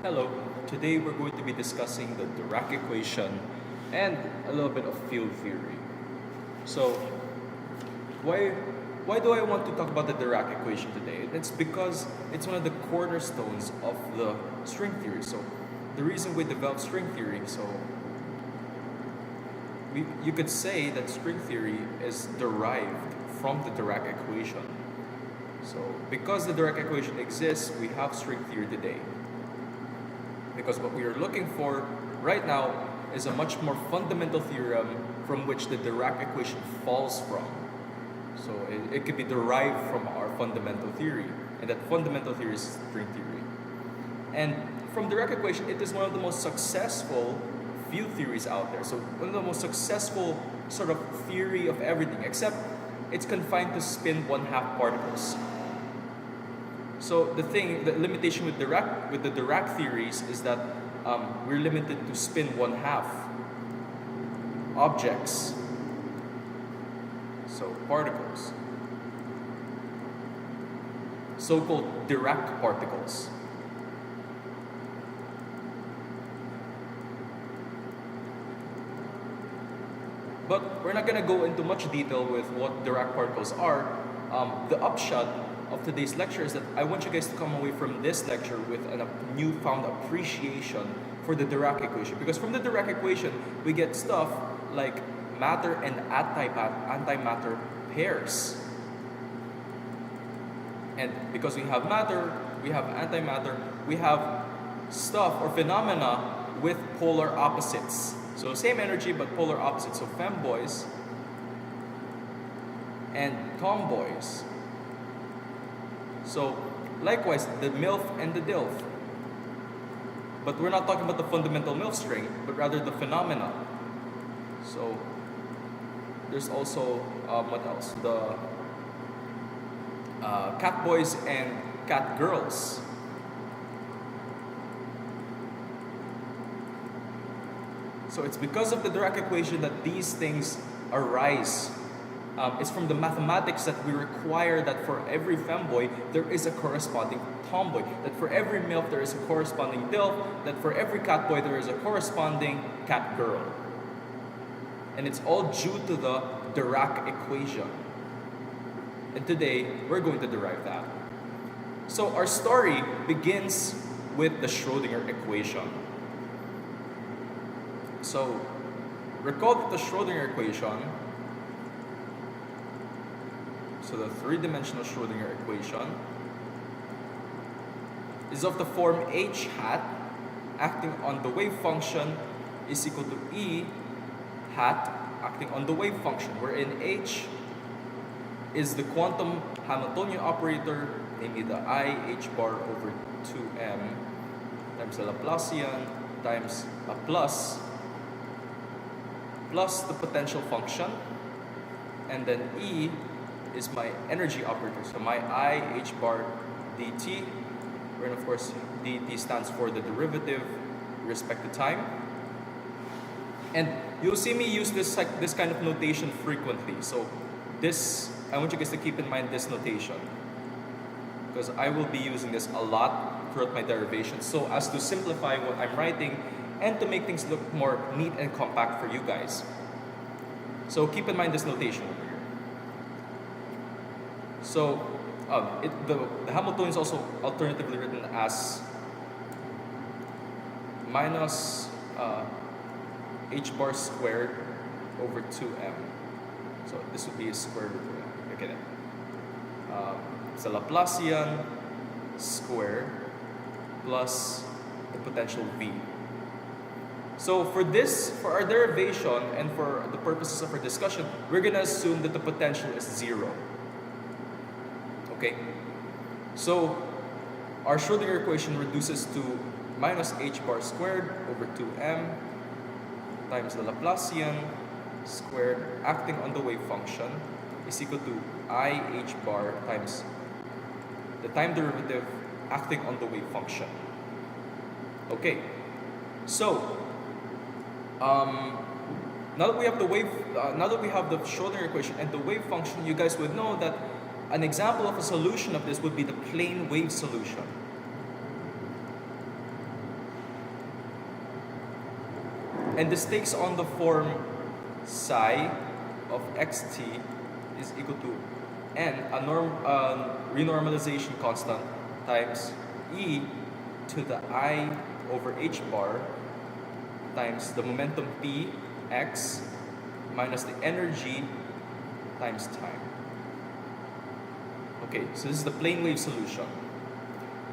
Hello, today we're going to be discussing the Dirac Equation and a little bit of field theory. So, why, why do I want to talk about the Dirac Equation today? It's because it's one of the cornerstones of the string theory. So, the reason we developed string theory, you could say that string theory is derived from the Dirac Equation. So, because the Dirac Equation exists, we have string theory today. Because what we are looking for right now is a much more fundamental theorem from which the Dirac equation falls from. So it could be derived from our fundamental theory, and that fundamental theory is string theory. And from Dirac equation, it is one of the most successful field theories out there. So one of the most successful sort of theory of everything, except it's confined to spin 1/2 particles. So the limitation with the Dirac theories is that we're limited to spin 1/2 objects, so particles, so-called Dirac particles. But we're not going to go into much detail with what Dirac particles are. The upshot of today's lecture is that I want you guys to come away from this lecture with a newfound appreciation for the Dirac equation. Because from the Dirac equation, we get stuff like matter and antimatter pairs. And because we have matter, we have antimatter, we have stuff or phenomena with polar opposites. So same energy but polar opposites. So Femboys and Tomboys. So likewise, the MILF and the DILF. But we're not talking about the fundamental MILF string, but rather the phenomena. So there's also, what else? The Catboys and Catgirls. So it's because of the Dirac equation that these things arise. It's from the mathematics that we require that for every femboy, there is a corresponding tomboy. That for every MILF, there is a corresponding DILF. That for every catboy, there is a corresponding catgirl. And it's all due to the Dirac equation. And today, we're going to derive that. So our story begins with the Schrödinger equation. So recall that the Schrödinger equation, so the three-dimensional Schrödinger equation, is of the form h hat acting on the wave function is equal to E hat acting on the wave function, wherein h is the quantum Hamiltonian operator, namely the I h bar over 2m times the Laplacian times a plus the potential function, and then E is my energy operator, so my I h bar dt, wherein of course dt stands for the derivative with respect to time. And you'll see me use this kind of notation frequently. So I want you guys to keep in mind this notation, because I will be using this a lot throughout my derivation, so as to simplify what I'm writing and to make things look more neat and compact for you guys. So keep in mind this notation over here. So the Hamiltonian is also alternatively written as minus h bar squared over 2m. So this would be a square root of it. Okay, it's a Laplacian square plus the potential v. So for our derivation and for the purposes of our discussion, we're going to assume that the potential is 0. Okay? So our Schrödinger equation reduces to minus h bar squared over 2m times the Laplacian squared acting on the wave function is equal to I h bar times the time derivative acting on the wave function. Okay, so now that we have the Schrödinger equation and the wave function, you guys would know that an example of a solution of this would be the plane wave solution. And this takes on the form psi of xt is equal to n, a renormalization constant, times e to the I over h bar times the momentum p x minus the energy times time. Okay, so this is the plane wave solution.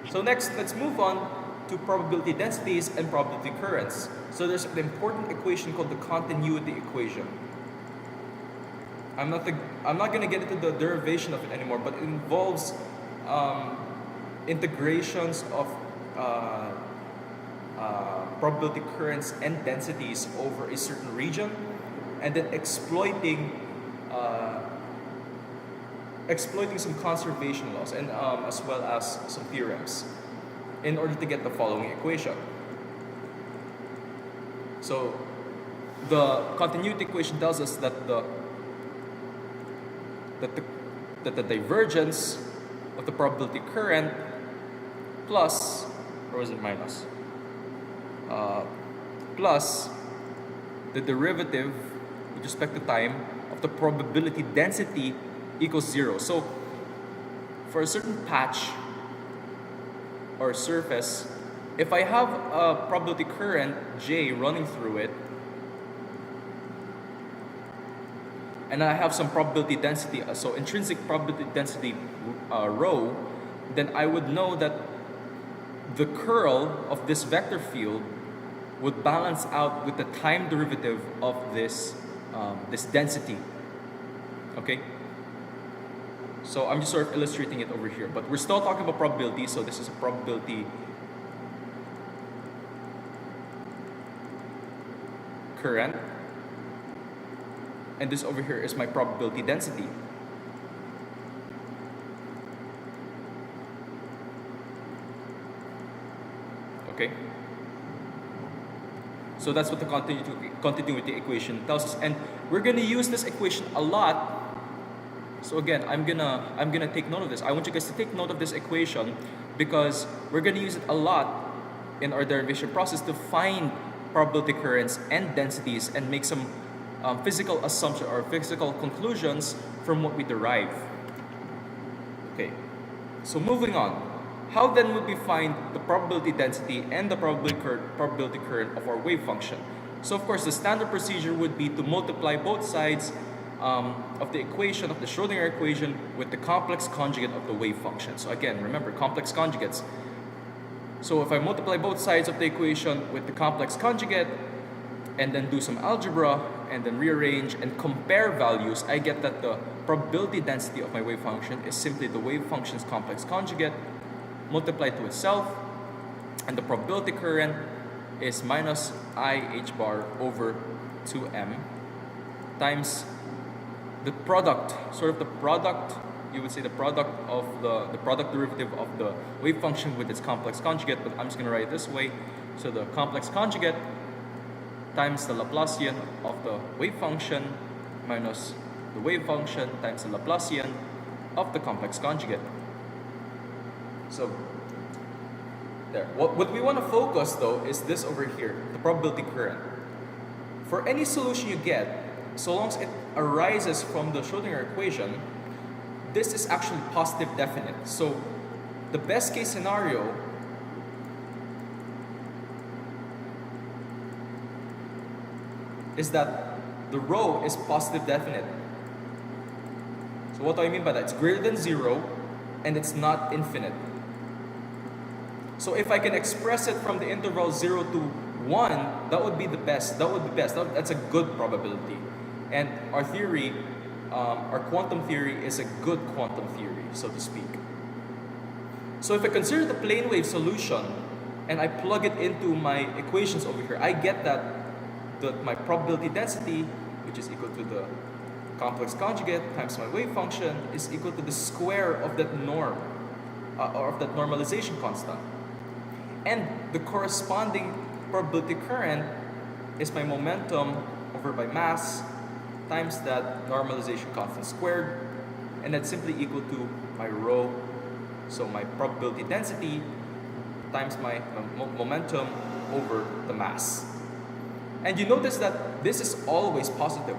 So next, let's move on to probability densities and probability currents. So there's an important equation called the continuity equation. I'm not going to get into the derivation of it anymore, but it involves integrations of probability currents and densities over a certain region, and then exploiting some conservation laws and as well as some theorems in order to get the following equation. So the continuity equation tells us that the divergence of the probability current plus, or was it minus? Plus the derivative with respect to time of the probability density equals 0. So for a certain patch or surface, if I have a probability current J running through it, and I have some probability density, so intrinsic probability density rho, then I would know that the curl of this vector field would balance out with the time derivative of this density. Okay? So I'm just sort of illustrating it over here, but we're still talking about probability, so this is a probability current, and this over here is my probability density. Okay? So that's what the continuity equation tells us, and we're going to use this equation a lot. So again, I'm gonna take note of this. I want you guys to take note of this equation because we're gonna use it a lot in our derivation process to find probability currents and densities and make some physical assumption or physical conclusions from what we derive. Okay, so moving on. How then would we find the probability density and the probability current of our wave function? So of course, the standard procedure would be to multiply both sides of the equation of the Schrodinger equation with the complex conjugate of the wave function. So again, remember, complex conjugates. So if I multiply both sides of the equation with the complex conjugate and then do some algebra and then rearrange and compare values, I get that the probability density of my wave function is simply the wave function's complex conjugate multiplied to itself, and the probability current is minus I h bar over 2m times the product, sort of the product, you would say the product of the product derivative of the wave function with its complex conjugate, but I'm just going to write it this way. So the complex conjugate times the Laplacian of the wave function minus the wave function times the Laplacian of the complex conjugate. So there. What we want to focus though is this over here, the probability current. For any solution you get, so long as it arises from the Schrodinger equation, this is actually positive definite. So the best case scenario is that the rho is positive definite. So what do I mean by that? It's greater than 0 and it's not infinite. So if I can express it from the interval 0 to 1, that would be the best. That's a good probability. And our theory, our quantum theory is a good quantum theory, so to speak. So if I consider the plane wave solution and I plug it into my equations over here, I get that my probability density, which is equal to the complex conjugate times my wave function, is equal to the square of that norm, or of that normalization constant. And the corresponding probability current is my momentum over by mass times that normalization constant squared, and that's simply equal to my rho, so my probability density times my momentum over the mass. And you notice that this is always positive.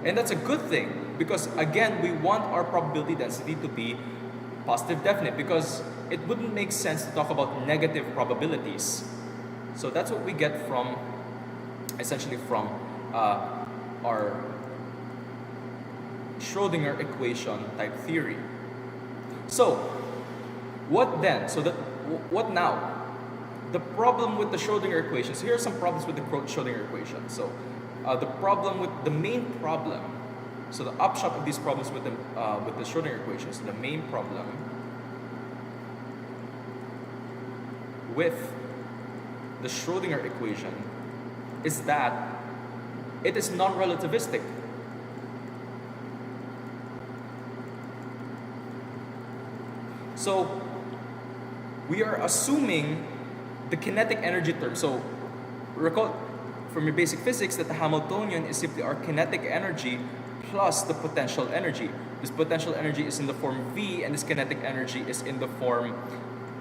And that's a good thing because, again, we want our probability density to be positive definite because it wouldn't make sense to talk about negative probabilities. So that's what we get from, essentially from our Schrodinger equation type theory. So, what then? What now? The problem with the Schrodinger equation. So here are some problems with the Schrodinger equation. So the main problem. So the upshot of these problems with the Schrodinger equation. So the main problem with the Schrodinger equation is that it is non-relativistic. So we are assuming the kinetic energy term. So recall from your basic physics that the Hamiltonian is simply our kinetic energy plus the potential energy. This potential energy is in the form V, and this kinetic energy is in the form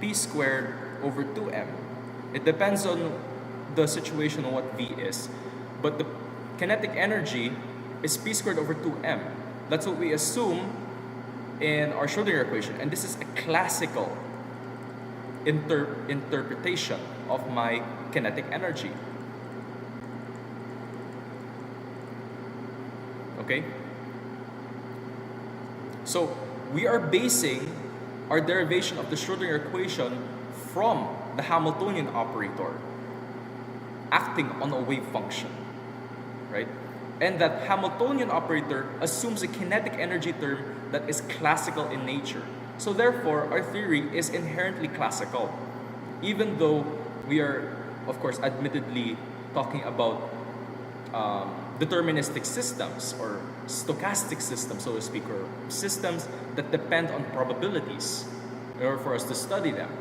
P squared over 2m. It depends on the situation on what V is. But the kinetic energy is P squared over 2m. That's what we assume in our Schrodinger equation. And this is a classical interpretation of my kinetic energy. Okay? So we are basing our derivation of the Schrodinger equation from the Hamiltonian operator acting on a wave function, right? And that Hamiltonian operator assumes a kinetic energy term that is classical in nature. So therefore, our theory is inherently classical, even though we are, of course, admittedly talking about deterministic systems or stochastic systems, so to speak, or systems that depend on probabilities in order for us to study them.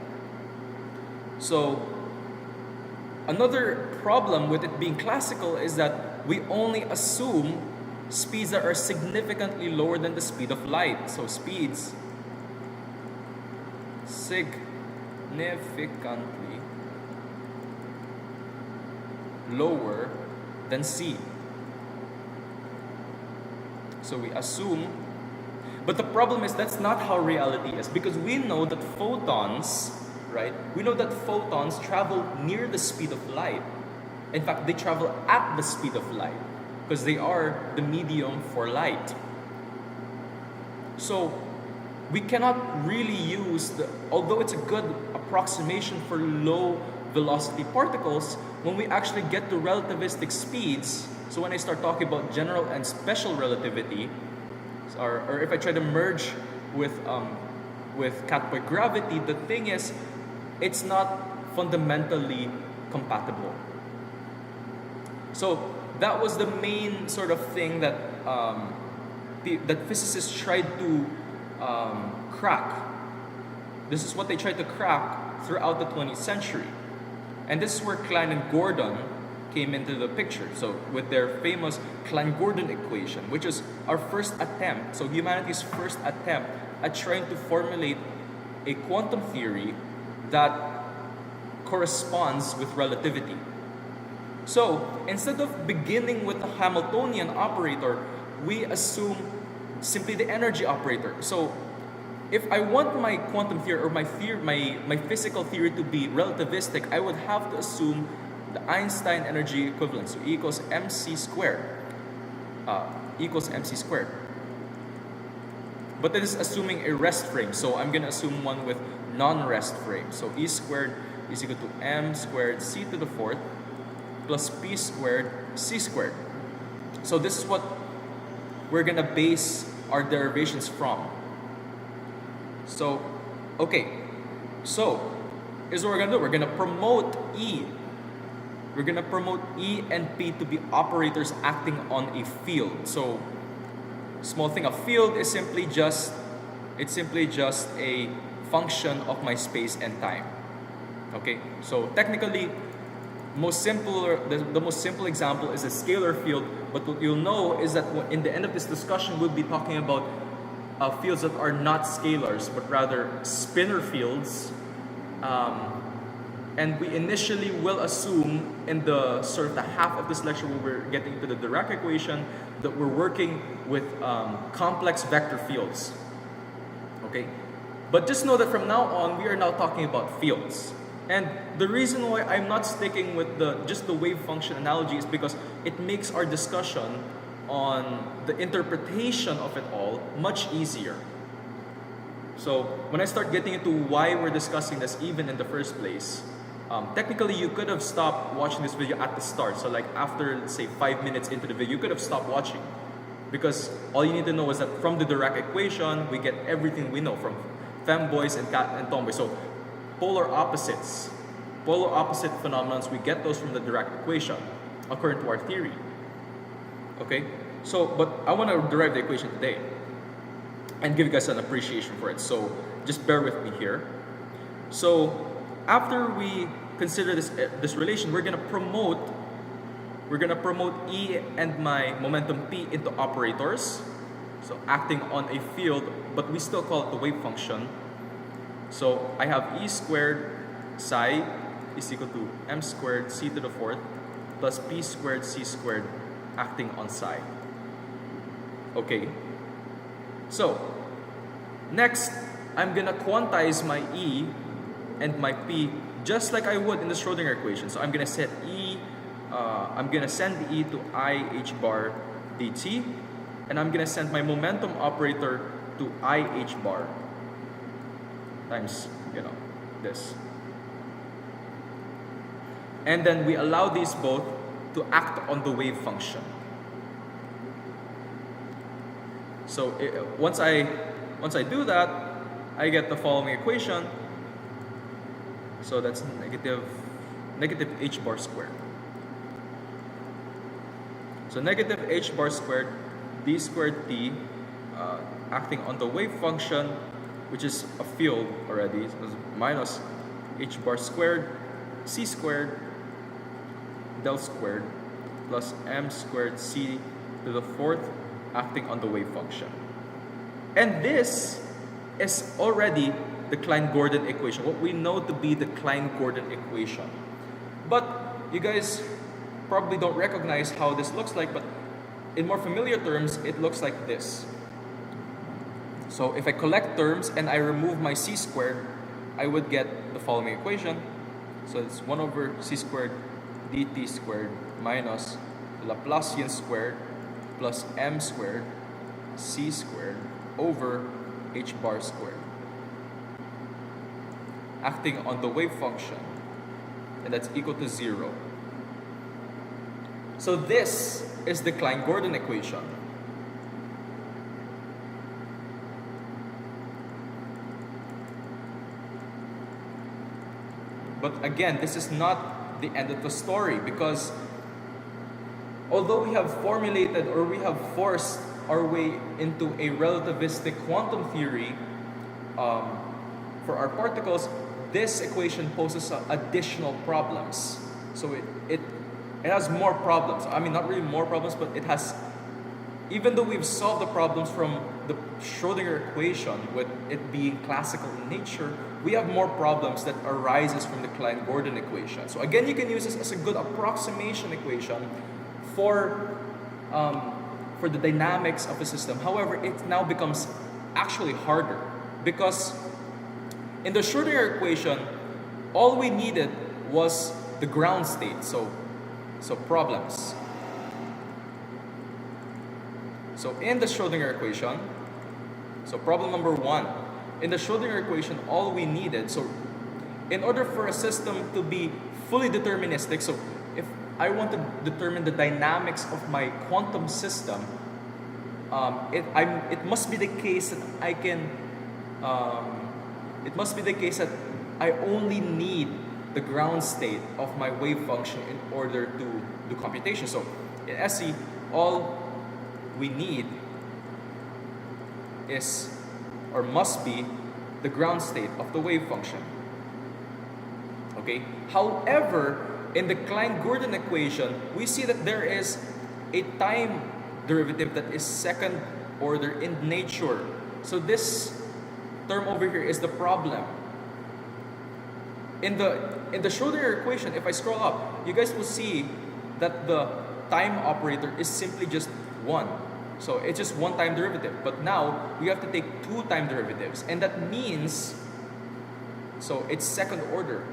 So another problem with it being classical is that we only assume speeds that are significantly lower than the speed of light. So speeds significantly lower than c. So we assume, but the problem is that's not how reality is, because we know that photons, right? We know that photons travel near the speed of light. In fact, they travel at the speed of light because they are the medium for light. So we cannot really use although it's a good approximation for low velocity particles, when we actually get to relativistic speeds, so when I start talking about general and special relativity, or if I try to merge with Catboy gravity, the thing is, it's not fundamentally compatible. So that was the main sort of thing that that physicists tried to crack. This is what they tried to crack throughout the 20th century. And this is where Klein and Gordon came into the picture. So with their famous Klein-Gordon equation, which is our first attempt, so humanity's first attempt at trying to formulate a quantum theory that corresponds with relativity. So instead of beginning with the Hamiltonian operator, we assume simply the energy operator. So if I want my quantum theory or my physical theory to be relativistic, I would have to assume the Einstein energy equivalent. So E equals mc squared. But that is assuming a rest frame. So I'm going to assume one with non-rest frame. So E squared is equal to m squared c to the fourth plus p squared c squared. So this is what we're going to base our derivations from. So, okay. So, here's what we're going to do. We're going to promote E. We're going to promote E and P to be operators acting on a field. So, small thing, a field is simply just a function of my space and time. Okay? So, technically, the most simple example is a scalar field, but what you'll know is that in the end of this discussion, we'll be talking about fields that are not scalars, but rather spinor fields, And we initially will assume in the sort of the half of this lecture where we're getting to the Dirac equation that we're working with complex vector fields. Okay? But just know that from now on, we are now talking about fields. And the reason why I'm not sticking with just the wave function analogy is because it makes our discussion on the interpretation of it all much easier. So when I start getting into why we're discussing this even in the first place, technically you could have stopped watching this video at the start. So like after, let's say, 5 minutes into the video, you could have stopped watching. Because all you need to know is that from the Dirac equation, we get everything we know from Femboys and Tomboys. So polar opposite phenomena, we get those from the Dirac equation, according to our theory. Okay? So, but I want to derive the equation today and give you guys an appreciation for it. So just bear with me here. So after we consider this relation, we're gonna promote E and my momentum P into operators. So acting on a field, but we still call it the wave function. So I have E squared psi is equal to m squared c to the fourth plus p squared c squared acting on psi. Okay. So next, I'm gonna quantize my E and my P just like I would in the Schrodinger equation. So I'm gonna set I'm gonna send E to I h bar dt, and I'm gonna send my momentum operator to I h bar times, this. And then we allow these both to act on the wave function. So once I do that, I get the following equation. So that's negative h bar squared. So negative h bar squared d squared t acting on the wave function, which is a field already, so minus h bar squared c squared del squared plus m squared c to the fourth acting on the wave function. And this is already the Klein-Gordon equation, what we know to be the Klein-Gordon equation. But you guys probably don't recognize how this looks like, but in more familiar terms, it looks like this. So if I collect terms and I remove my c squared, I would get the following equation. So it's 1 over c squared dt squared minus Laplacian squared plus m squared c squared over h bar squared, acting on the wave function, and that's equal to 0. So this is the Klein-Gordon equation. But again, this is not the end of the story, because although we have formulated or we have forced our way into a relativistic quantum theory for our particles, this equation poses additional problems. So it has more problems. I mean, not really more problems, but it has, even though we've solved the problems from the Schrodinger equation with it being classical in nature, we have more problems that arises from the Klein-Gordon equation. So again, you can use this as a good approximation equation for the dynamics of a system. However, it now becomes actually harder, because in the Schrodinger equation, all we needed was the ground state, so problems. So in the Schrodinger equation, so problem number 1, in the Schrodinger equation, all we needed, so in order for a system to be fully deterministic, so if I want to determine the dynamics of my quantum system, it must be the case that I can, it must be the case that I only need the ground state of my wave function in order to do computation. So in SE, all we need is, or must be, the ground state of the wave function. Okay? However, in the Klein-Gordon equation, we see that there is a time derivative that is second order in nature. So this term over here is the problem. In the Schrodinger equation, if I scroll up, you guys will see that the time operator is simply just 1. So it's just one time derivative. But now we have to take 2 time derivatives, and that means, so it's second order.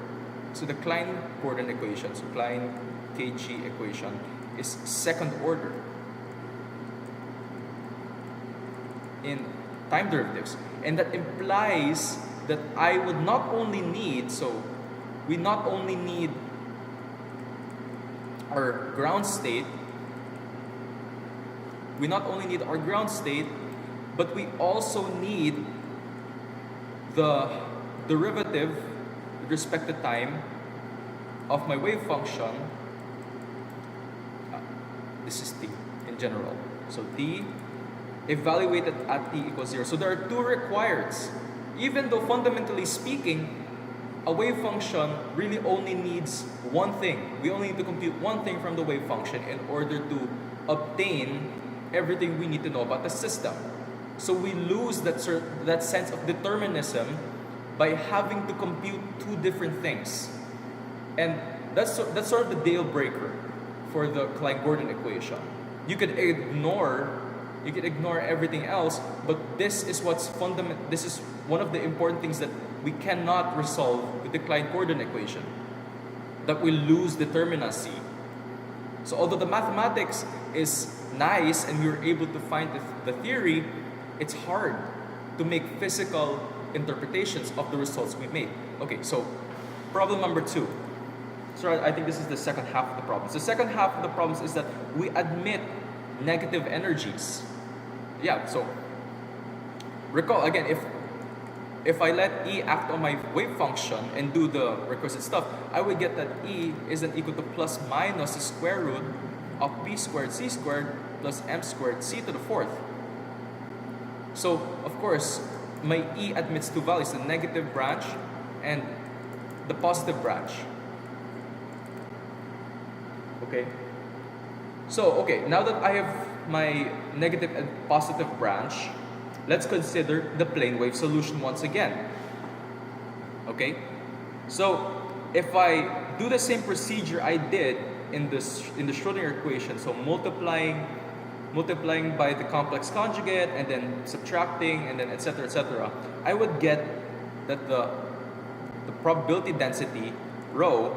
So the Klein-Gordon equation, so Klein-KG equation is second order in time derivatives. And that implies that I would not only need, so we not only need our ground state, but we also need the derivative with respect to time of my wave function. This is t in general. So t evaluated at t equals 0. So there are 2 requireds. Even though fundamentally speaking, a wave function really only needs one thing. We only need to compute one thing from the wave function in order to obtain everything we need to know about the system. So we lose that sense of determinism by having to compute 2 different things. And that's sort of the deal breaker for the Klein-Gordon equation. You could ignore everything else, but this is what's fundamental. This is one of the important things that we cannot resolve with the Klein-Gordon equation, that we lose determinacy. So although the mathematics is nice and we were able to find the theory, it's hard to make physical interpretations of the results we made. Okay, so problem number 2. So I think this is the second half of the problem. The second half of the problem is that we admit negative energies. Yeah, so recall again, if I let E act on my wave function and do the requisite stuff, I would get that E isn't equal to plus minus the square root of B squared C squared plus M squared C to the 4th. So, of course, my E admits 2 values, the negative branch and the positive branch. Okay? So, okay, now that I have my negative and positive branch, let's consider the plane wave solution once again. Okay? So, if I do the same procedure I did in the Schrodinger equation, so multiplying by the complex conjugate and then subtracting and then etc., I would get that the probability density rho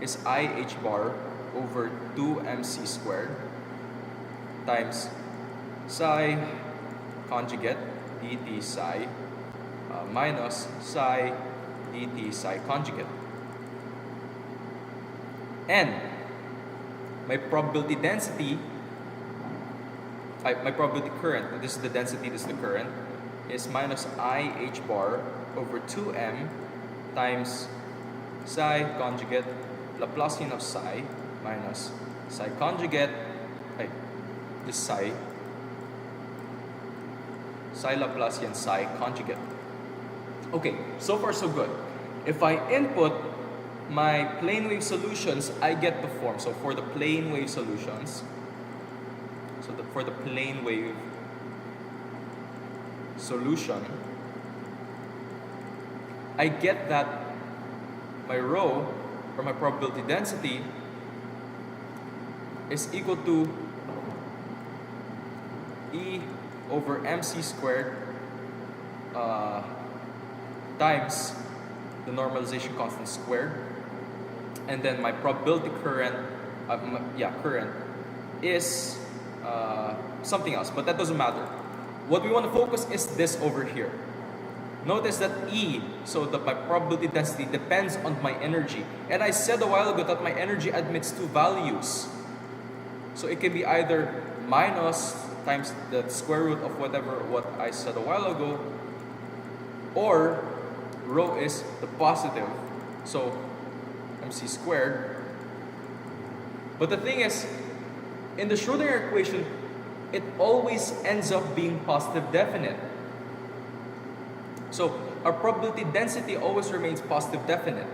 is IH bar over 2mc squared times psi conjugate dt psi minus psi dt psi conjugate. And my probability density, my probability current, this is the density, this is the current, is minus IH bar over 2m times psi conjugate Laplacian of psi minus psi conjugate, this psi Laplacian psi conjugate. Okay, so far so good. If I input my plane wave solutions, I get the form. So for the plane wave solutions, for the plane wave solution, I get that my rho, or my probability density, is equal to E over mc squared times the normalization constant squared, and then my probability current, current is something else, but that doesn't matter. What we want to focus is this over here. Notice that E, so that my probability density depends on my energy. And I said a while ago that my energy admits 2 values. So it can be either minus times the square root of what I said a while ago, or rho is the positive, so mc squared. But the thing is, in the Schrodinger equation, it always ends up being positive definite. So our probability density always remains positive definite.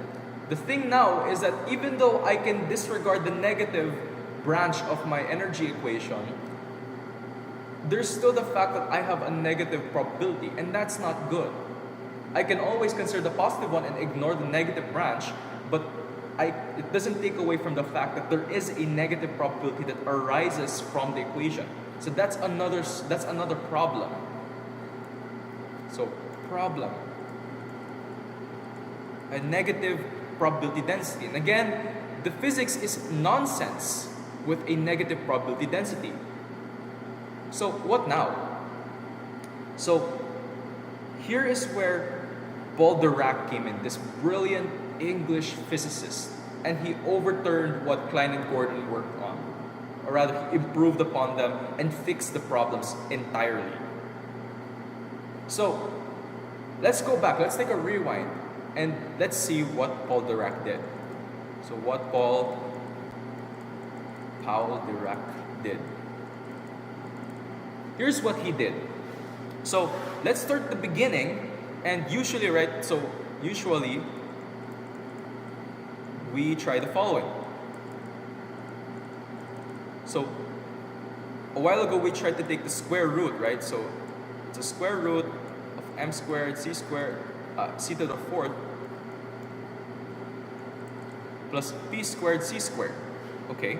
The thing now is that even though I can disregard the negative branch of my energy equation, there's still the fact that I have a negative probability, and that's not good. I can always consider the positive one and ignore the negative branch, but it doesn't take away from the fact that there is a negative probability that arises from the equation. So that's another problem. So problem, a negative probability density. And again, the physics is nonsense with a negative probability density. So what now? So here is where Paul Dirac came in, this brilliant English physicist, and he overturned what Klein and Gordon worked on, or rather he improved upon them and fixed the problems entirely. So let's go back, let's take a rewind, and let's see what Paul Dirac did. So what Paul Dirac did. Here's what he did. So let's start at the beginning, and usually we try the following. So a while ago we tried to take the square root, right? So it's a square root of m squared c squared c to the fourth plus p squared c squared. Okay.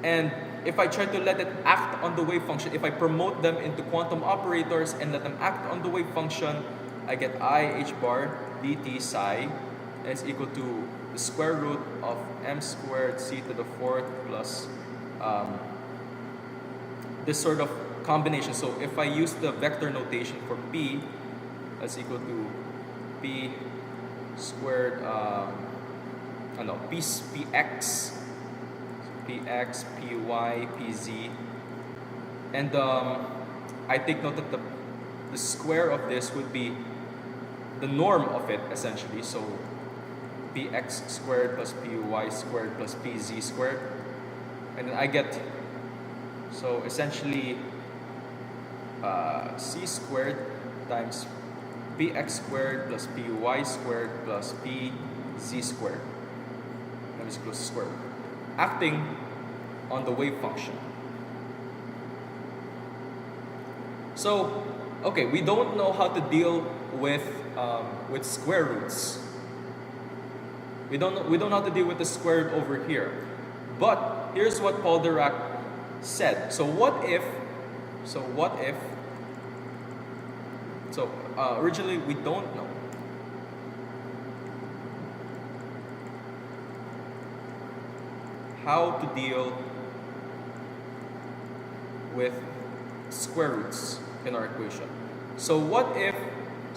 And if I try to let it act on the wave function, if I promote them into quantum operators and let them act on the wave function, I get I h bar dt psi is equal to the square root of m squared c to the fourth plus this sort of combination. So if I use the vector notation for p, that's equal to p squared, px, px, py, pz, and I take note that the square of this would be the norm of it essentially. So px squared plus py squared plus pz squared, and then I get, so essentially c squared times px squared plus py squared plus pz squared, that is equal to square root, acting on the wave function. So okay, we don't know how to deal with square roots. We don't know how to deal with the square root over here. But here's what Paul Dirac said. So originally we don't know. How to deal with square roots in our equation. So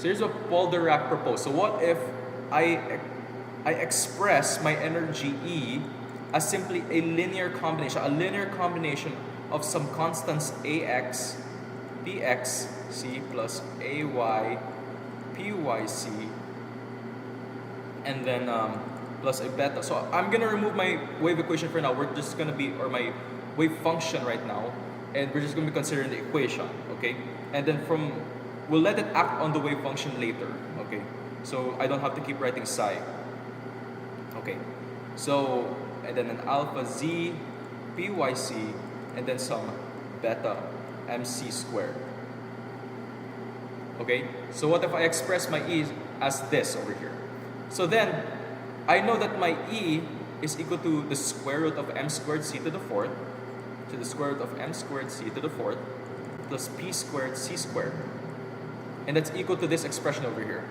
here's what Paul Dirac proposed. So what if I express my energy E as simply a linear combination of some constants Ax, Bx, C plus Ay, Pyc, and then plus a beta. So I'm gonna remove my wave equation for now. We're just gonna be, or my wave function right now, and we're just gonna be considering the equation, okay? And then we'll let it act on the wave function later, okay? So I don't have to keep writing psi. Okay, so, and then an alpha z, pyc, and then some beta mc squared. Okay, so what if I express my E as this over here? So then, I know that my E is equal to the square root of m squared c to the fourth, to the square root of m squared c to the fourth, plus p squared c squared. And that's equal to this expression over here.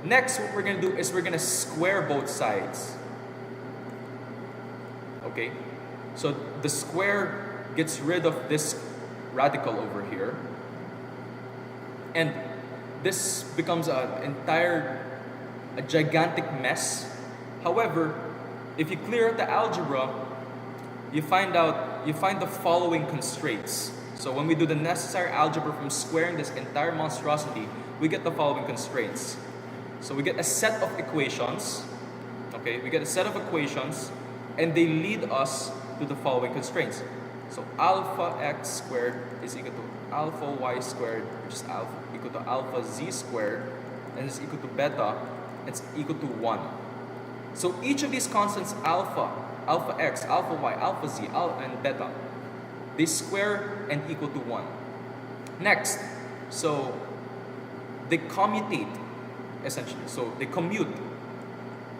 Next, what we're going to do is we're going to square both sides. Okay? So the square gets rid of this radical over here. And this becomes a gigantic mess. However, if you clear out the algebra, you find the following constraints. So when we do the necessary algebra from squaring this entire monstrosity, we get the following constraints. So we get a set of equations, okay? We get a set of equations, and they lead us to the following constraints. So alpha x squared is equal to alpha y squared, which is equal to alpha z squared, and it's equal to beta, it's equal to 1. So each of these constants, alpha x, alpha y, alpha z, and beta, they square and equal to 1. Next, so they commutate, essentially. So they commute.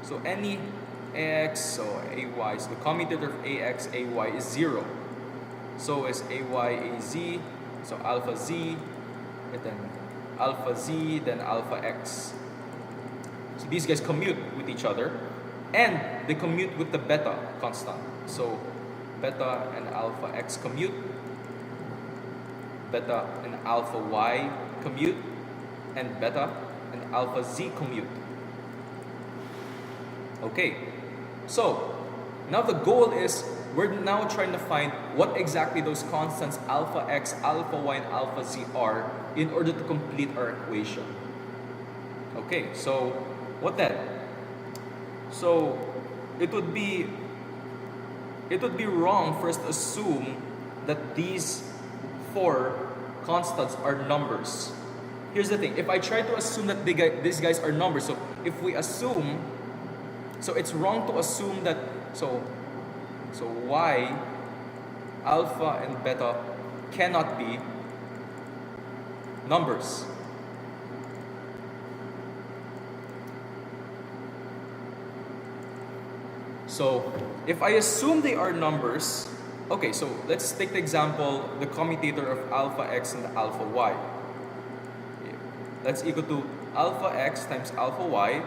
So any ax, so ay, so the commutator of ax, ay is 0. So is ay, az, so alpha z, and then alpha z, then alpha x. So these guys commute with each other, and they commute with the beta constant. So beta and alpha x commute, beta and alpha y commute, and beta and alpha z commute. Okay, so now the goal is we're now trying to find what exactly those constants alpha x, alpha y, and alpha z are in order to complete our equation. Okay, so what then? So it would be wrong for us to assume that these four constants are numbers. Here's the thing, if I try to assume that these guys are numbers, so if we assume, so it's wrong to assume that, so y, alpha, and beta cannot be numbers. So if I assume they are numbers, okay, so let's take the example, the commutator of alpha x and alpha y. That's equal to alpha x times alpha y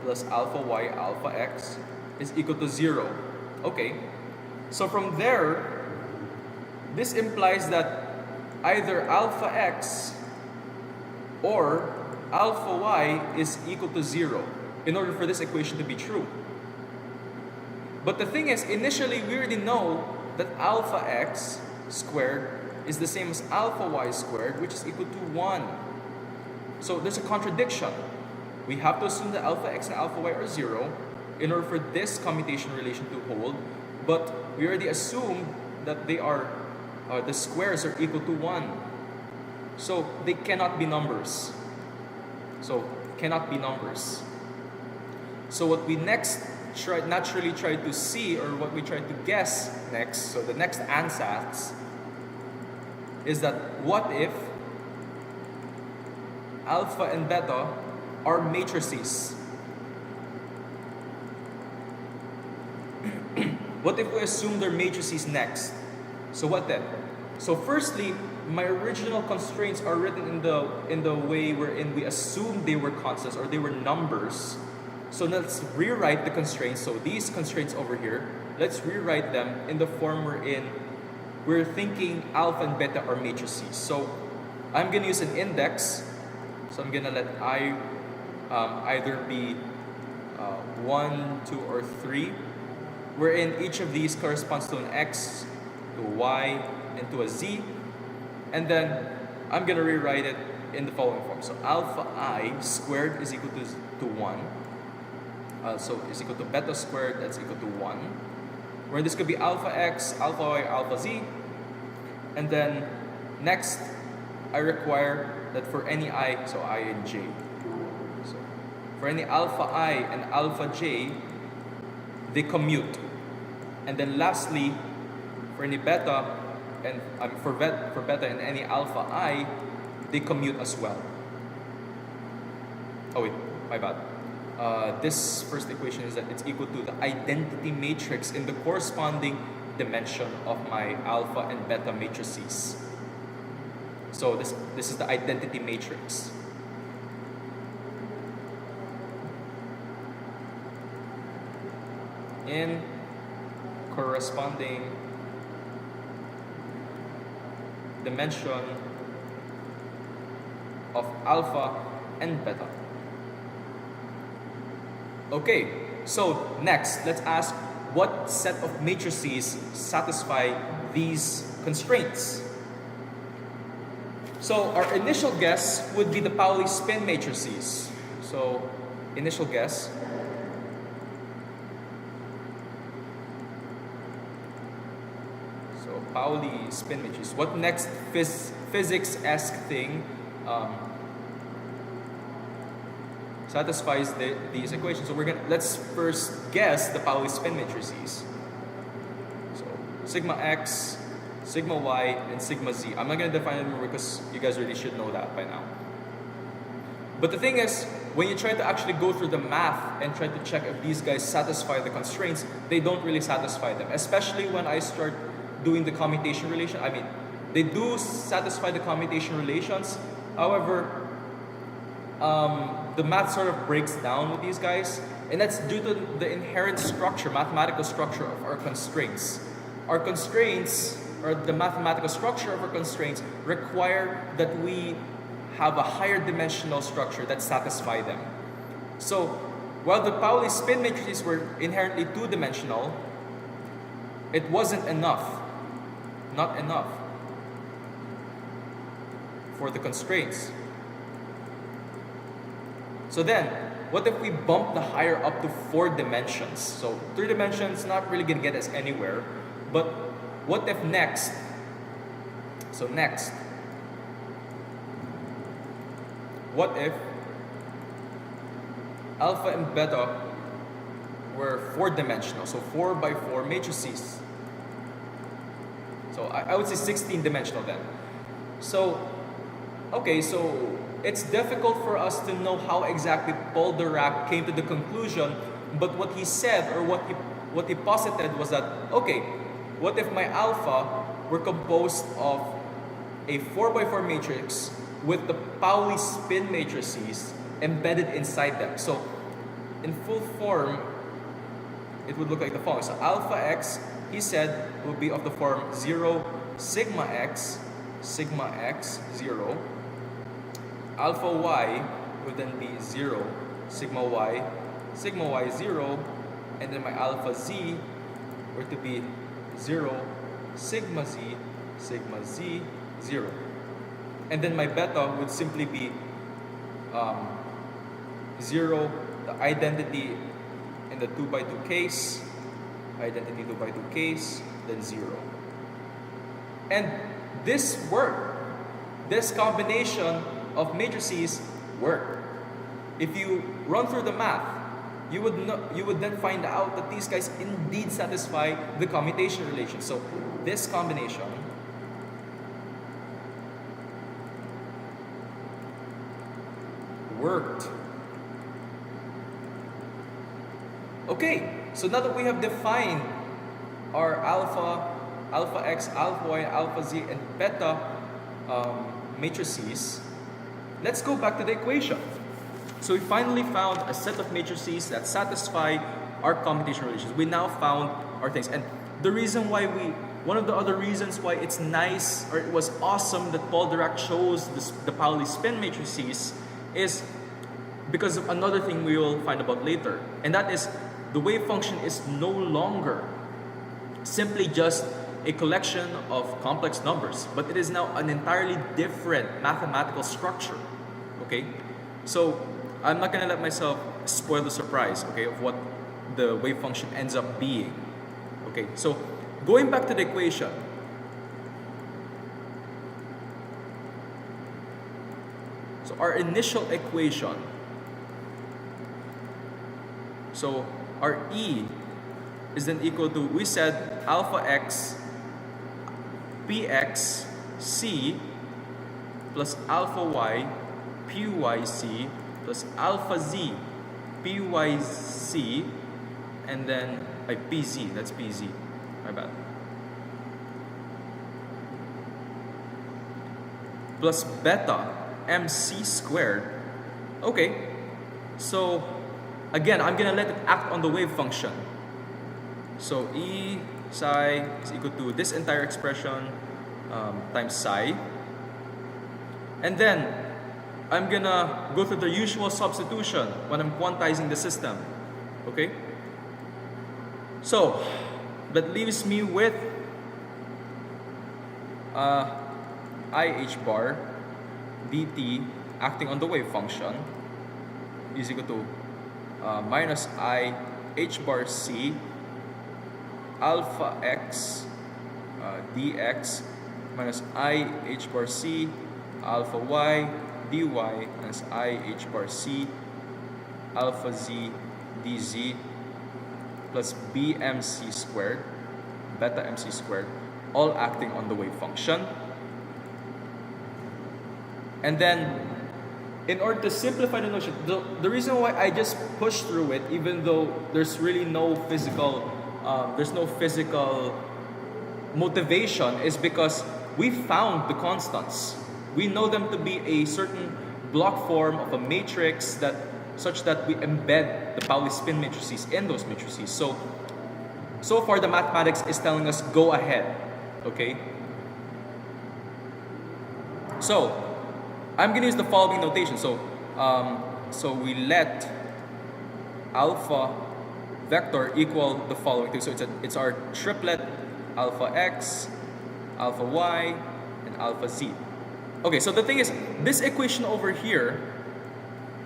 plus alpha y alpha x is equal to 0. Okay, so from there, this implies that either alpha x or alpha y is equal to 0 in order for this equation to be true. But the thing is, initially we already know that alpha x squared is the same as alpha y squared, which is equal to 1. So there's a contradiction. We have to assume that alpha x and alpha y are 0 in order for this commutation relation to hold, but we already assume that they are the squares are equal to 1. So they cannot be numbers. So cannot be numbers. So what we next naturally try to see, or what we try to guess next, so the next ansatz is that what if alpha and beta are matrices? What if we assume they're matrices next? So what then? So firstly, my original constraints are written in the way wherein we assume they were constants or they were numbers. So let's rewrite the constraints. So these constraints over here, let's rewrite them in the form we're thinking alpha and beta are matrices. So I'm going to use an index. So I'm going to let I either be 1, 2, or 3, wherein each of these corresponds to an x, to a y, and to a z. And then I'm going to rewrite it in the following form. So alpha I squared is equal to 1. So is equal to beta squared, that's equal to 1. Where this could be alpha x, alpha y, alpha z. And then next, I require that for any I, so I and j. So for any alpha I and alpha j, they commute. And then lastly, for any beta, and for beta and any alpha I, they commute as well. Oh wait, my bad. This first equation is that it's equal to the identity matrix in the corresponding dimension of my alpha and beta matrices. So this is the identity matrix. In corresponding dimension of alpha and beta. Okay, so next, let's ask what set of matrices satisfy these constraints. So our initial guess would be the Pauli spin matrices. So initial guess. So Pauli spin matrices. What next physics-esque thing satisfies these equations? So let's first guess the Pauli spin matrices. So sigma x, sigma y, and sigma z. I'm not going to define them because you guys already should know that by now. But the thing is, when you try to actually go through the math and try to check if these guys satisfy the constraints, they don't really satisfy them. Especially when I start doing the commutation relation. I mean, they do satisfy the commutation relations. However, the math sort of breaks down with these guys, and that's due to the inherent structure, mathematical structure of our constraints. Our constraints, or the mathematical structure of our constraints, require that we have a higher dimensional structure that satisfy them. So, while the Pauli spin matrices were inherently two-dimensional, it wasn't enough, not enough, for the constraints. So then, what if we bump the higher up to 4 dimensions? So 3 dimensions not really gonna get us anywhere, but what if next, what if alpha and beta were 4-dimensional, so 4 by 4 matrices. So I would say 16-dimensional then. So, okay, so it's difficult for us to know how exactly Paul Dirac came to the conclusion, but what he said, or what he posited was that, okay, what if my alpha were composed of a 4 by 4 matrix with the Pauli spin matrices embedded inside them. So in full form, it would look like the following. So alpha x, he said, will be of the form 0, sigma x, 0. Alpha y would then be 0, sigma y, 0. And then my alpha z were to be 0, sigma z, 0. And then my beta would simply be 0, the identity in the 2 by 2 case, then 0. And this worked. This combination of matrices work. If you run through the math, you would then find out that these guys indeed satisfy the commutation relation. So this combination worked. Okay, so now that we have defined our alpha x, alpha y, alpha z, and beta matrices, let's go back to the equation. So we finally found a set of matrices that satisfy our commutation relations. We now found our things. And the reason why one of the other reasons why it's nice, or it was awesome that Paul Dirac chose the Pauli spin matrices is because of another thing we will find about later. And that is, the wave function is no longer simply just a collection of complex numbers, but it is now an entirely different mathematical structure. Okay? So I'm not gonna let myself spoil the surprise, okay, of what the wave function ends up being. Okay, so going back to the equation. So our initial equation, so our E is then equal to, we said alpha x px c plus alpha y pyc plus alpha z pyc, and then pz, that's pz, my bad, plus beta mc squared. Okay, so again, I'm gonna let it act on the wave function. So E psi is equal to this entire expression times psi. And then I'm gonna go through the usual substitution when I'm quantizing the system. Okay? So that leaves me with IH bar dt acting on the wave function is equal to minus I h bar c alpha x dx minus I h bar c alpha y dy minus I h bar c alpha z dz plus bmc squared, beta mc squared, all acting on the wave function. And then in order to simplify the notion, the reason why I just push through it, even though there's really no physical, motivation, is because we found the constants. We know them to be a certain block form of a matrix that such that we embed the Pauli spin matrices in those matrices. So far the mathematics is telling us go ahead, okay? So I'm gonna use the following notation. So we let alpha vector equal the following thing. So it's our triplet alpha x, alpha y, and alpha z. Okay, so the thing is, this equation over here,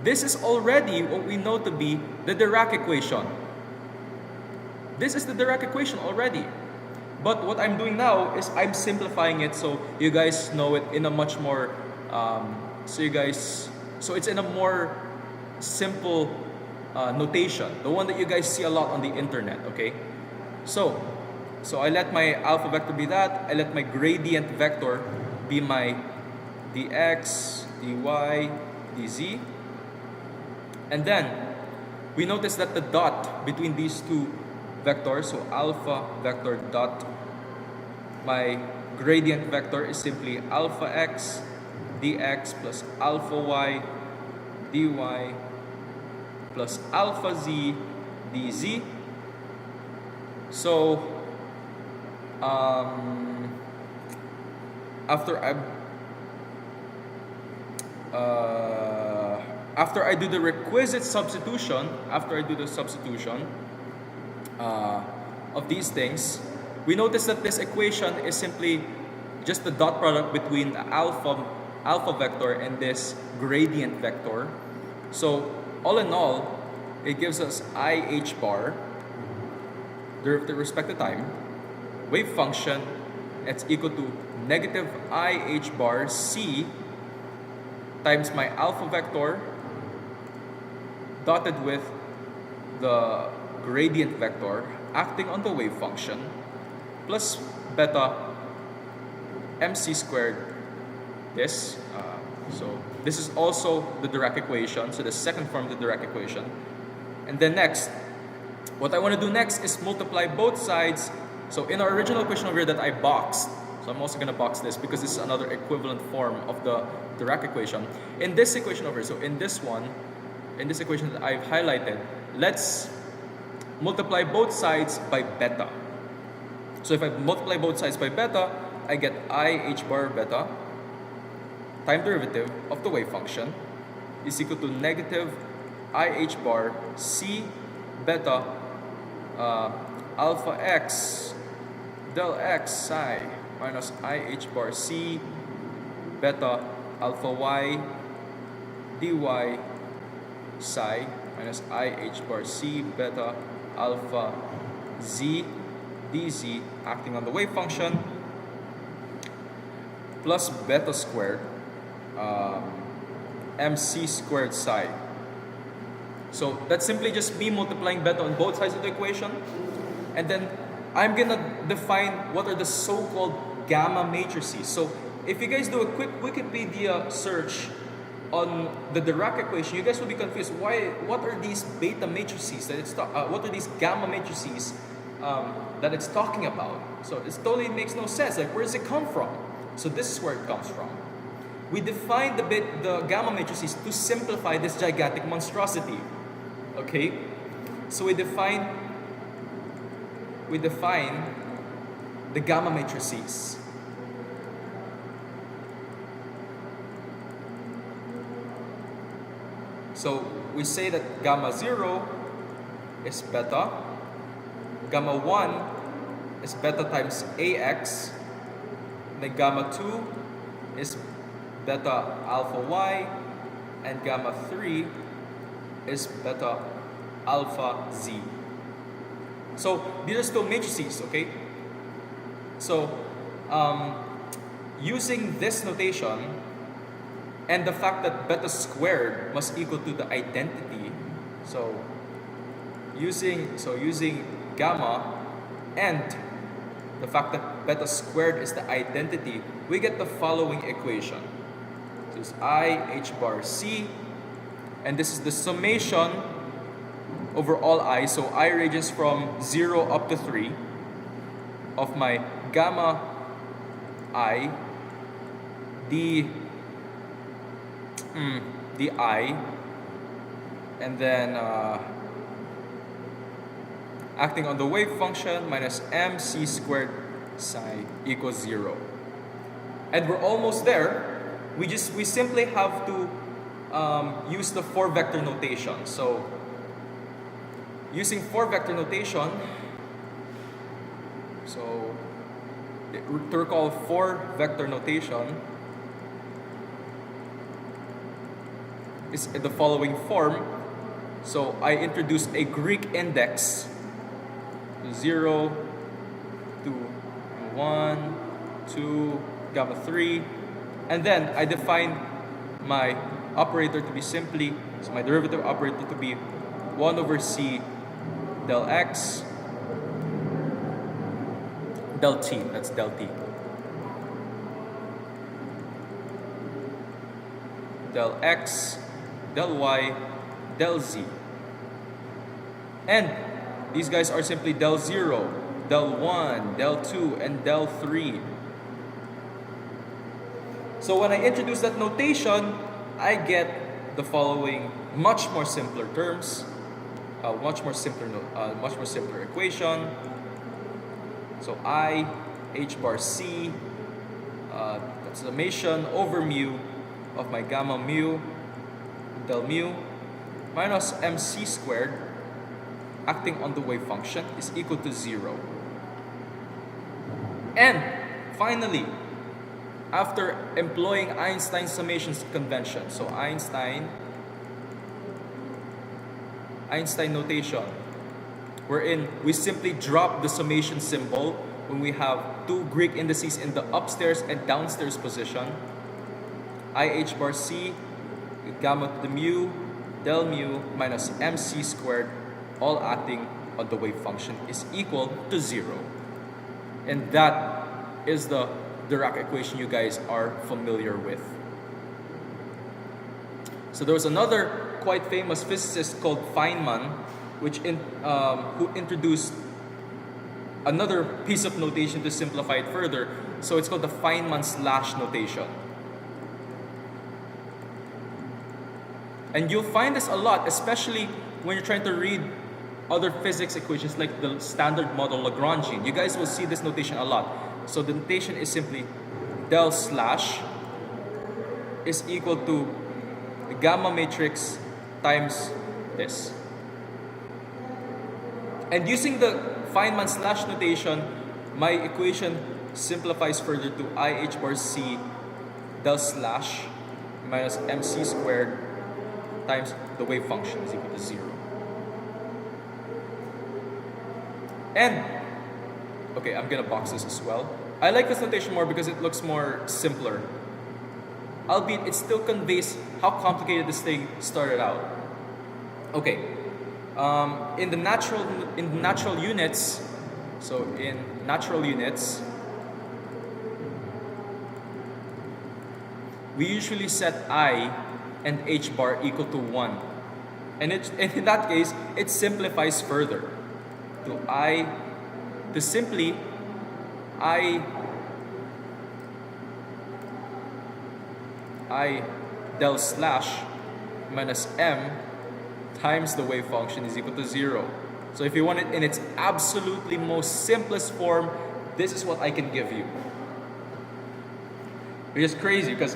this is already what we know to be the Dirac equation. This is the Dirac equation already. But what I'm doing now is I'm simplifying it so you guys know it in a much more, so it's in a more simple notation, the one that you guys see a lot on the internet, okay? So I let my alpha vector be that, I let my gradient vector be my dx, dy, dz. And then we notice that the dot between these two vectors, so alpha vector dot, my gradient vector is simply alpha x dx plus alpha y dy plus alpha z dz. So after I do the requisite substitution, of these things, we notice that this equation is simply just the dot product between the alpha vector and this gradient vector. So all in all, it gives us IH bar, derivative with respect to time, wave function, it's equal to negative IH bar C times my alpha vector dotted with the gradient vector acting on the wave function plus beta mc squared this. So this is also the Dirac equation, so the second form of the Dirac equation. And then next, what I want to do next is multiply both sides. So in our original equation over here that I boxed, so I'm also going to box this because this is another equivalent form of the Dirac equation. In this equation over here, so in this equation that I've highlighted, let's multiply both sides by beta. So if I multiply both sides by beta, I get IH bar beta, time derivative of the wave function, is equal to negative IH bar C beta alpha x del x psi minus IH bar C beta alpha y dy psi minus IH bar C beta alpha z dz acting on the wave function plus beta squared mc squared psi. So that's simply just me multiplying beta on both sides of the equation, and then I'm gonna define what are the so-called gamma matrices. So if you guys do a quick Wikipedia search on the Dirac equation, you guys will be confused. What are these beta matrices that what are these gamma matrices that it's talking about? So it totally makes no sense. Like, where does it come from? So this is where it comes from. We define the gamma matrices to simplify this gigantic monstrosity. Okay, so we define the gamma matrices. So we say that gamma 0 is beta, gamma 1 is beta times AX, then gamma 2 is beta alpha Y, and gamma 3 is beta alpha Z. So these are still matrices, okay? So using this notation and the fact that beta squared must equal to the identity, so using gamma and the fact that beta squared is the identity, we get the following equation. So it's I h bar c, and this is the summation over all I. So I ranges from 0 up to 3 of my gamma I d I, and then acting on the wave function minus mc squared psi equals 0. And we're almost there. We simply have to use the 4 vector notation. So using 4 vector notation, so to recall 4 vector notation is in the following form. So I introduce a Greek index, 0 to 1, 2, gamma 3, and then I define my operator to be simply, so my derivative operator to be 1 over c del x del t, that's del t, del x del y del z, and these guys are simply del 0, del 1, del 2, and del 3. So when I introduce that notation, I get the following much more simpler terms, much more simpler equation. So I h bar c, that's summation over mu of my gamma mu del mu minus mc squared acting on the wave function is equal to 0. And finally, after employing Einstein's summation convention, so Einstein notation, wherein we simply drop the summation symbol when we have 2 Greek indices in the upstairs and downstairs position. I h bar c, gamma to the mu, del mu minus mc squared, all acting on the wave function, is equal to 0. And that is the Dirac equation you guys are familiar with. So there was another quite famous physicist called Feynman, who introduced another piece of notation to simplify it further. So it's called the Feynman slash notation. And you'll find this a lot, especially when you're trying to read other physics equations like the standard model Lagrangian. You guys will see this notation a lot. So the notation is simply del slash is equal to the gamma matrix times this. And using the Feynman slash notation, my equation simplifies further to I h bar c del slash minus mc squared times the wave function is equal to 0. And, okay, I'm gonna box this as well. I like this notation more because it looks more simpler. Albeit it still conveys how complicated this thing started out. Okay, in natural units, we usually set I and h bar equal to 1. And in that case, it simplifies further to simply I del slash minus m times the wave function is equal to 0. So if you want it in its absolutely most simplest form, this is what I can give you. Which is crazy because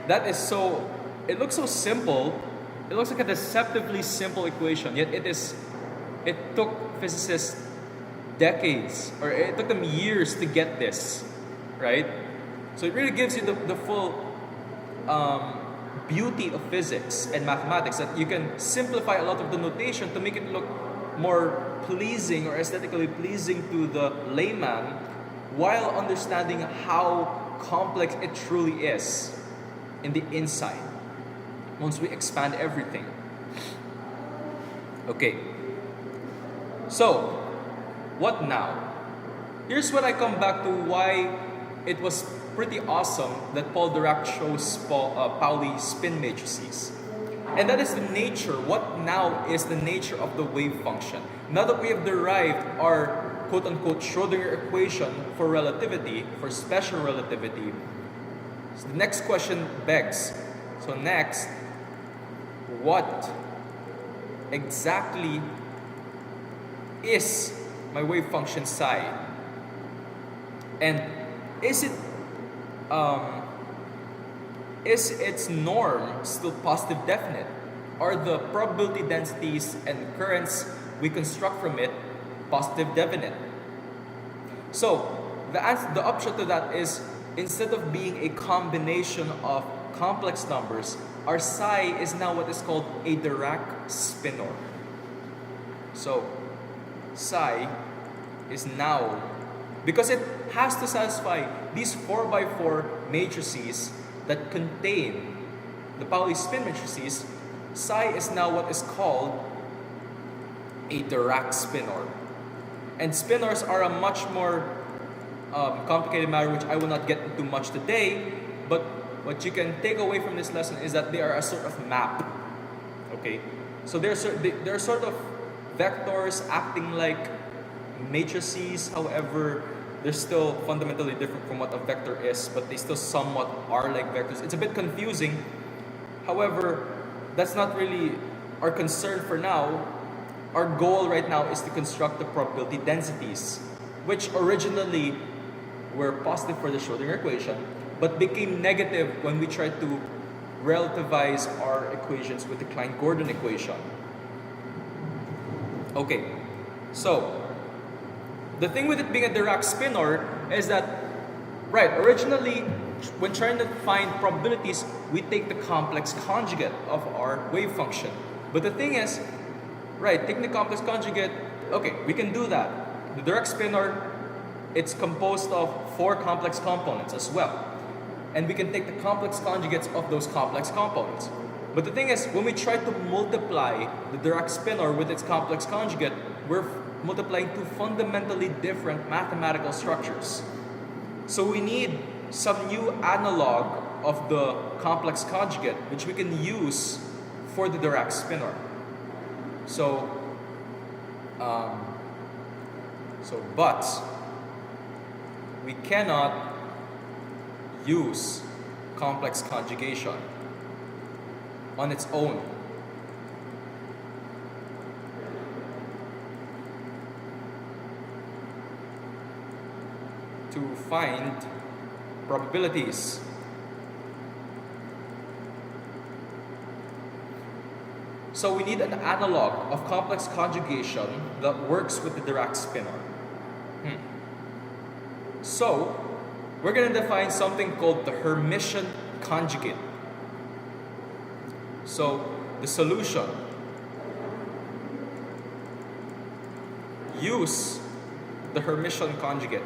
that is so, it looks so simple. It looks like a deceptively simple equation, yet it took physicists decades, or it took them years to get this, right? So it really gives you the full beauty of physics and mathematics, that you can simplify a lot of the notation to make it look more pleasing or aesthetically pleasing to the layman, while understanding how complex it truly is in the inside once we expand everything. Okay, so what now? Here's what I come back to why it was pretty awesome that Paul Dirac shows Pauli spin matrices. And that is the nature, what now is the nature of the wave function. Now that we have derived our quote-unquote Schrodinger equation for relativity, for special relativity, so the next question begs, so next, what exactly is my wave function psi? And is its norm still positive definite? Are the probability densities and currents we construct from it positive definite? So the upshot to that is, instead of being a combination of complex numbers, our psi is now what is called a Dirac spinor. So psi is now, because it has to satisfy these 4x4 matrices that contain the Pauli spin matrices, psi is now what is called a Dirac spinor. And spinors are a much more complicated matter, which I will not get into much today, but what you can take away from this lesson is that they are a sort of map. Okay? So they're sort of vectors acting like matrices, however, they're still fundamentally different from what a vector is, but they still somewhat are like vectors. It's a bit confusing. However, that's not really our concern for now. Our goal right now is to construct the probability densities, which originally were positive for the Schrodinger equation, but became negative when we tried to relativize our equations with the Klein-Gordon equation. Okay, so the thing with it being a Dirac spinor is that, right, originally when trying to find probabilities, we take the complex conjugate of our wave function. But the thing is, right, taking the complex conjugate, okay, we can do that. The Dirac spinor, it's composed of 4 complex components as well. And we can take the complex conjugates of those complex components. But the thing is, when we try to multiply the Dirac spinor with its complex conjugate, we're multiplying two fundamentally different mathematical structures. So we need some new analog of the complex conjugate, which we can use for the Dirac spinor. But we cannot use complex conjugation on its own. To find probabilities. So we need an analog of complex conjugation that works with the Dirac spinor. So we're going to define something called the Hermitian conjugate. So the solution, use the Hermitian conjugate.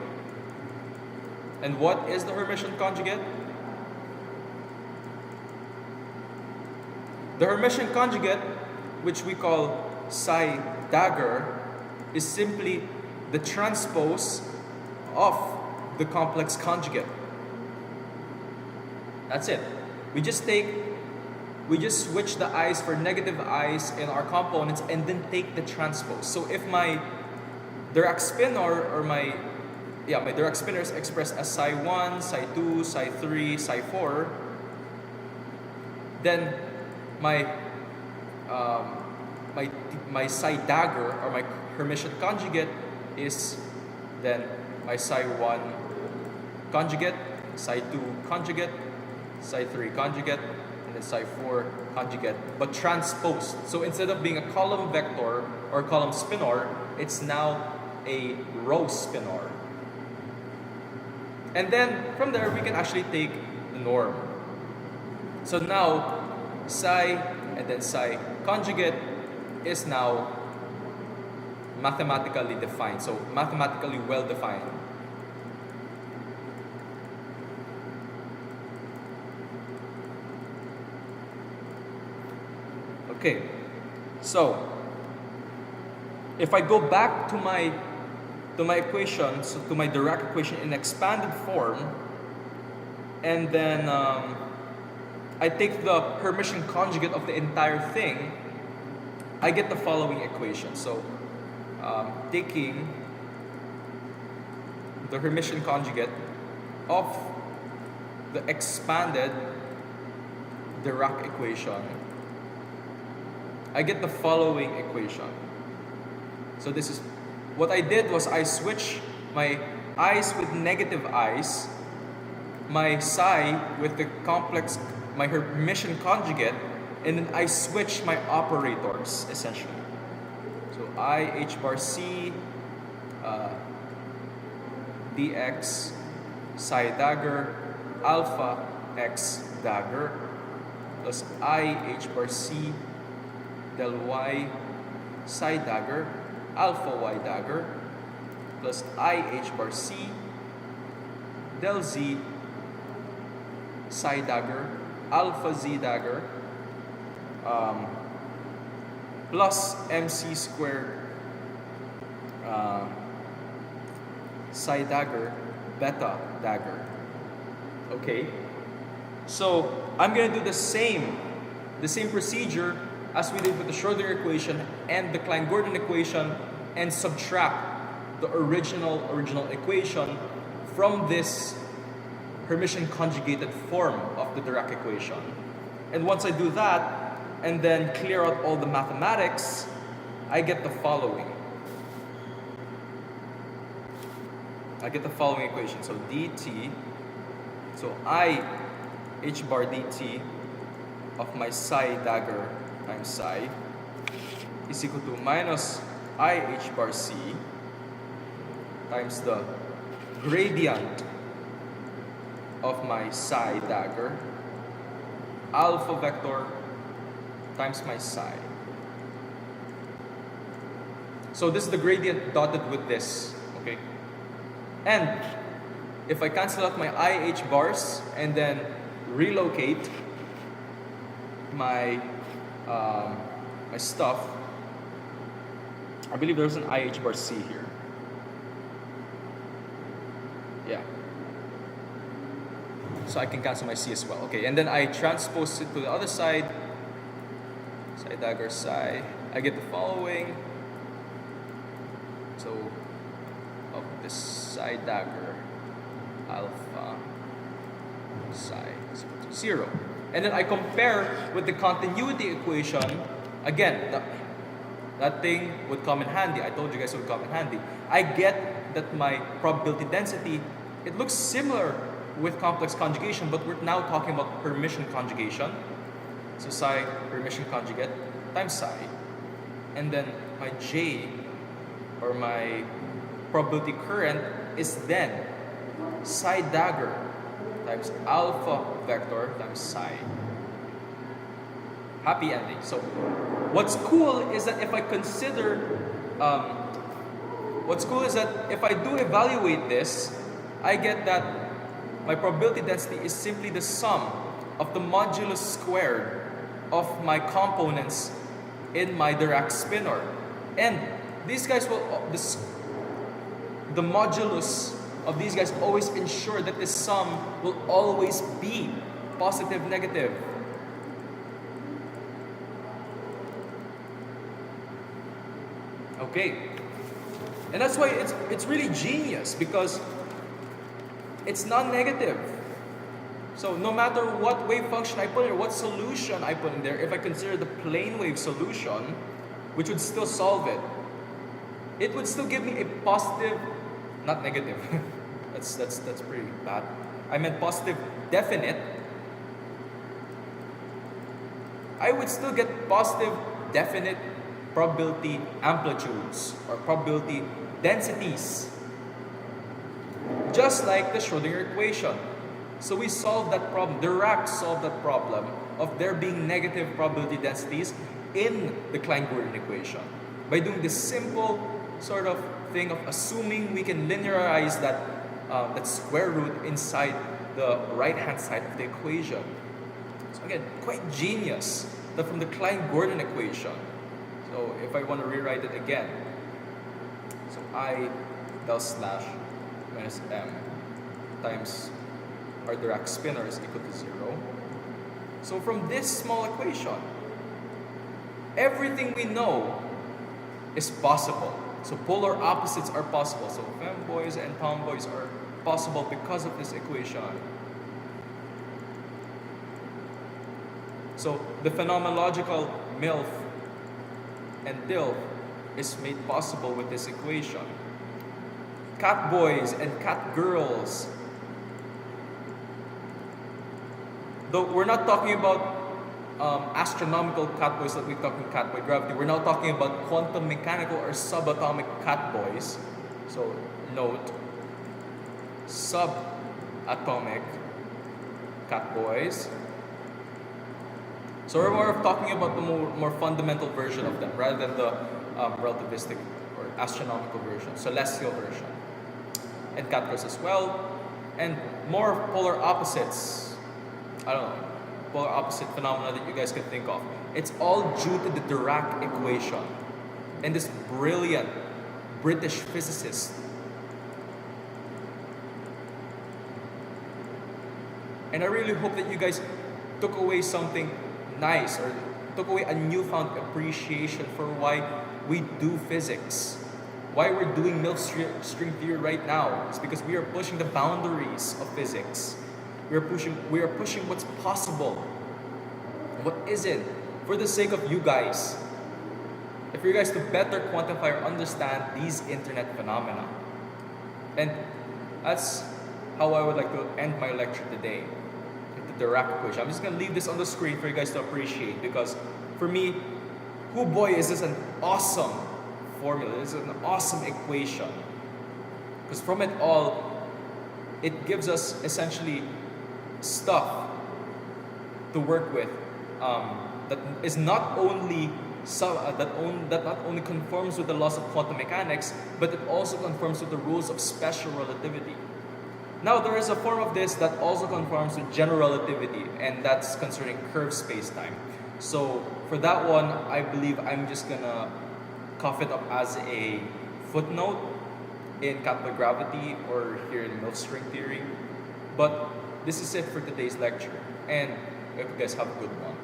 And what is the Hermitian conjugate? The Hermitian conjugate, which we call psi dagger, is simply the transpose of the complex conjugate. That's it. We just switch the i's for negative i's in our components and then take the transpose. So if my Dirac spinor or my Dirac spinor is expressed as psi 1, psi 2, psi 3, psi 4, then my psi dagger or my Hermitian conjugate is then my psi 1 conjugate, psi 2 conjugate, psi 3 conjugate, and then psi 4 conjugate, but transposed. So instead of being a column vector or column spinor, it's now a row spinor. And then from there, we can actually take the norm. So now, psi and then psi conjugate is now mathematically defined. So mathematically well defined. Okay, so if I go back to my equation, so to my Dirac equation in expanded form, and then I take the Hermitian conjugate of the entire thing, I get the following equation. So taking the Hermitian conjugate of the expanded Dirac equation, I get the following equation. So this is what I did was I switched my i's with negative i's, my psi with the complex, my Hermitian conjugate, and then I switch my operators essentially. So I h bar c dx psi dagger alpha x dagger plus I h bar c del y psi dagger alpha y dagger plus I h bar c del z psi dagger alpha z dagger plus mc squared psi dagger beta dagger. Okay, so I'm gonna do the same procedure as we did with the Schrödinger equation and the Klein-Gordon equation, and subtract the original equation from this Hermitian conjugated form of the Dirac equation. And once I do that, and then clear out all the mathematics, I get the following. Equation. So dt, so I h bar dt of my psi dagger times psi is equal to minus I h bar c times the gradient of my psi dagger alpha vector times my psi. So this is the gradient dotted with this, okay? And if I cancel out my IH bars and then relocate my my stuff, I believe there's an IH bar C here. Yeah. So I can cancel my C as well. Okay, and then I transpose it to the other side. Psi dagger psi. I get the following. So of this psi dagger alpha psi is equal to 0. And then I compare with the continuity equation. Again, that thing would come in handy. I told you guys it would come in handy. I get that my probability density, it looks similar with complex conjugation, but we're now talking about Hermitian conjugation. So psi Hermitian conjugate times psi. And then my J, or my probability current, is then psi dagger times alpha vector times psi. Happy ending. So what's cool is that if I do evaluate this, I get that my probability density is simply the sum of the modulus squared of my components in my Dirac spinor. And these guys will, the modulus of these guys always ensure that this sum will always be positive, negative. Okay, and that's why it's really genius, because it's non-negative. So no matter what wave function I put in, or what solution I put in there, if I consider the plane wave solution, which would still solve it, it would still give me a positive, not negative. that's pretty bad. I meant positive definite. I would still get positive definite probability amplitudes or probability densities, just like the Schrödinger equation. So we solved that problem. Dirac solved that problem of there being negative probability densities in the Klein-Gordon equation by doing this simple sort of thing of assuming we can linearize that square root inside the right-hand side of the equation. So again, quite genius. That from the Klein-Gordon equation. So if I want to rewrite it again, so I del slash minus m times our Dirac spinor is equal to 0. So from this small equation, everything we know is possible. So polar opposites are possible. So femboys and tomboys are possible because of this equation. So the phenomenological MILF and DILF is made possible with this equation. Catboys and catgirls. Though we're not talking about astronomical catboys like we talk in catboy gravity, we're now talking about quantum mechanical or subatomic catboys. So note, subatomic catboys. So we're more talking about the more fundamental version of them rather than the relativistic or astronomical version, celestial version. And catgirls as well. And more polar opposites. I don't know, polar opposite phenomena that you guys can think of. It's all due to the Dirac equation and this brilliant British physicist. And I really hope that you guys took away something nice or took away a newfound appreciation for why we do physics. Why we're doing MILF string theory right now is because we are pushing the boundaries of physics. We are pushing what's possible, what isn't, for the sake of you guys. And for you guys to better quantify or understand these internet phenomena. And that's how I would like to end my lecture today. With the Dirac equation. I'm just gonna leave this on the screen for you guys to appreciate, because for me, oh boy, is this an awesome formula. This is an awesome equation. Because from it all, it gives us essentially stuff to work with that is not only that not only conforms with the laws of quantum mechanics, but it also conforms with the rules of special relativity. Now, there is a form of this that also conforms with general relativity, and that's concerning curved space-time. So for that one, I believe I'm just gonna cough it up as a footnote in Catboy gravity or here in MILF string theory. But this is it for today's lecture, and I hope you guys have a good one.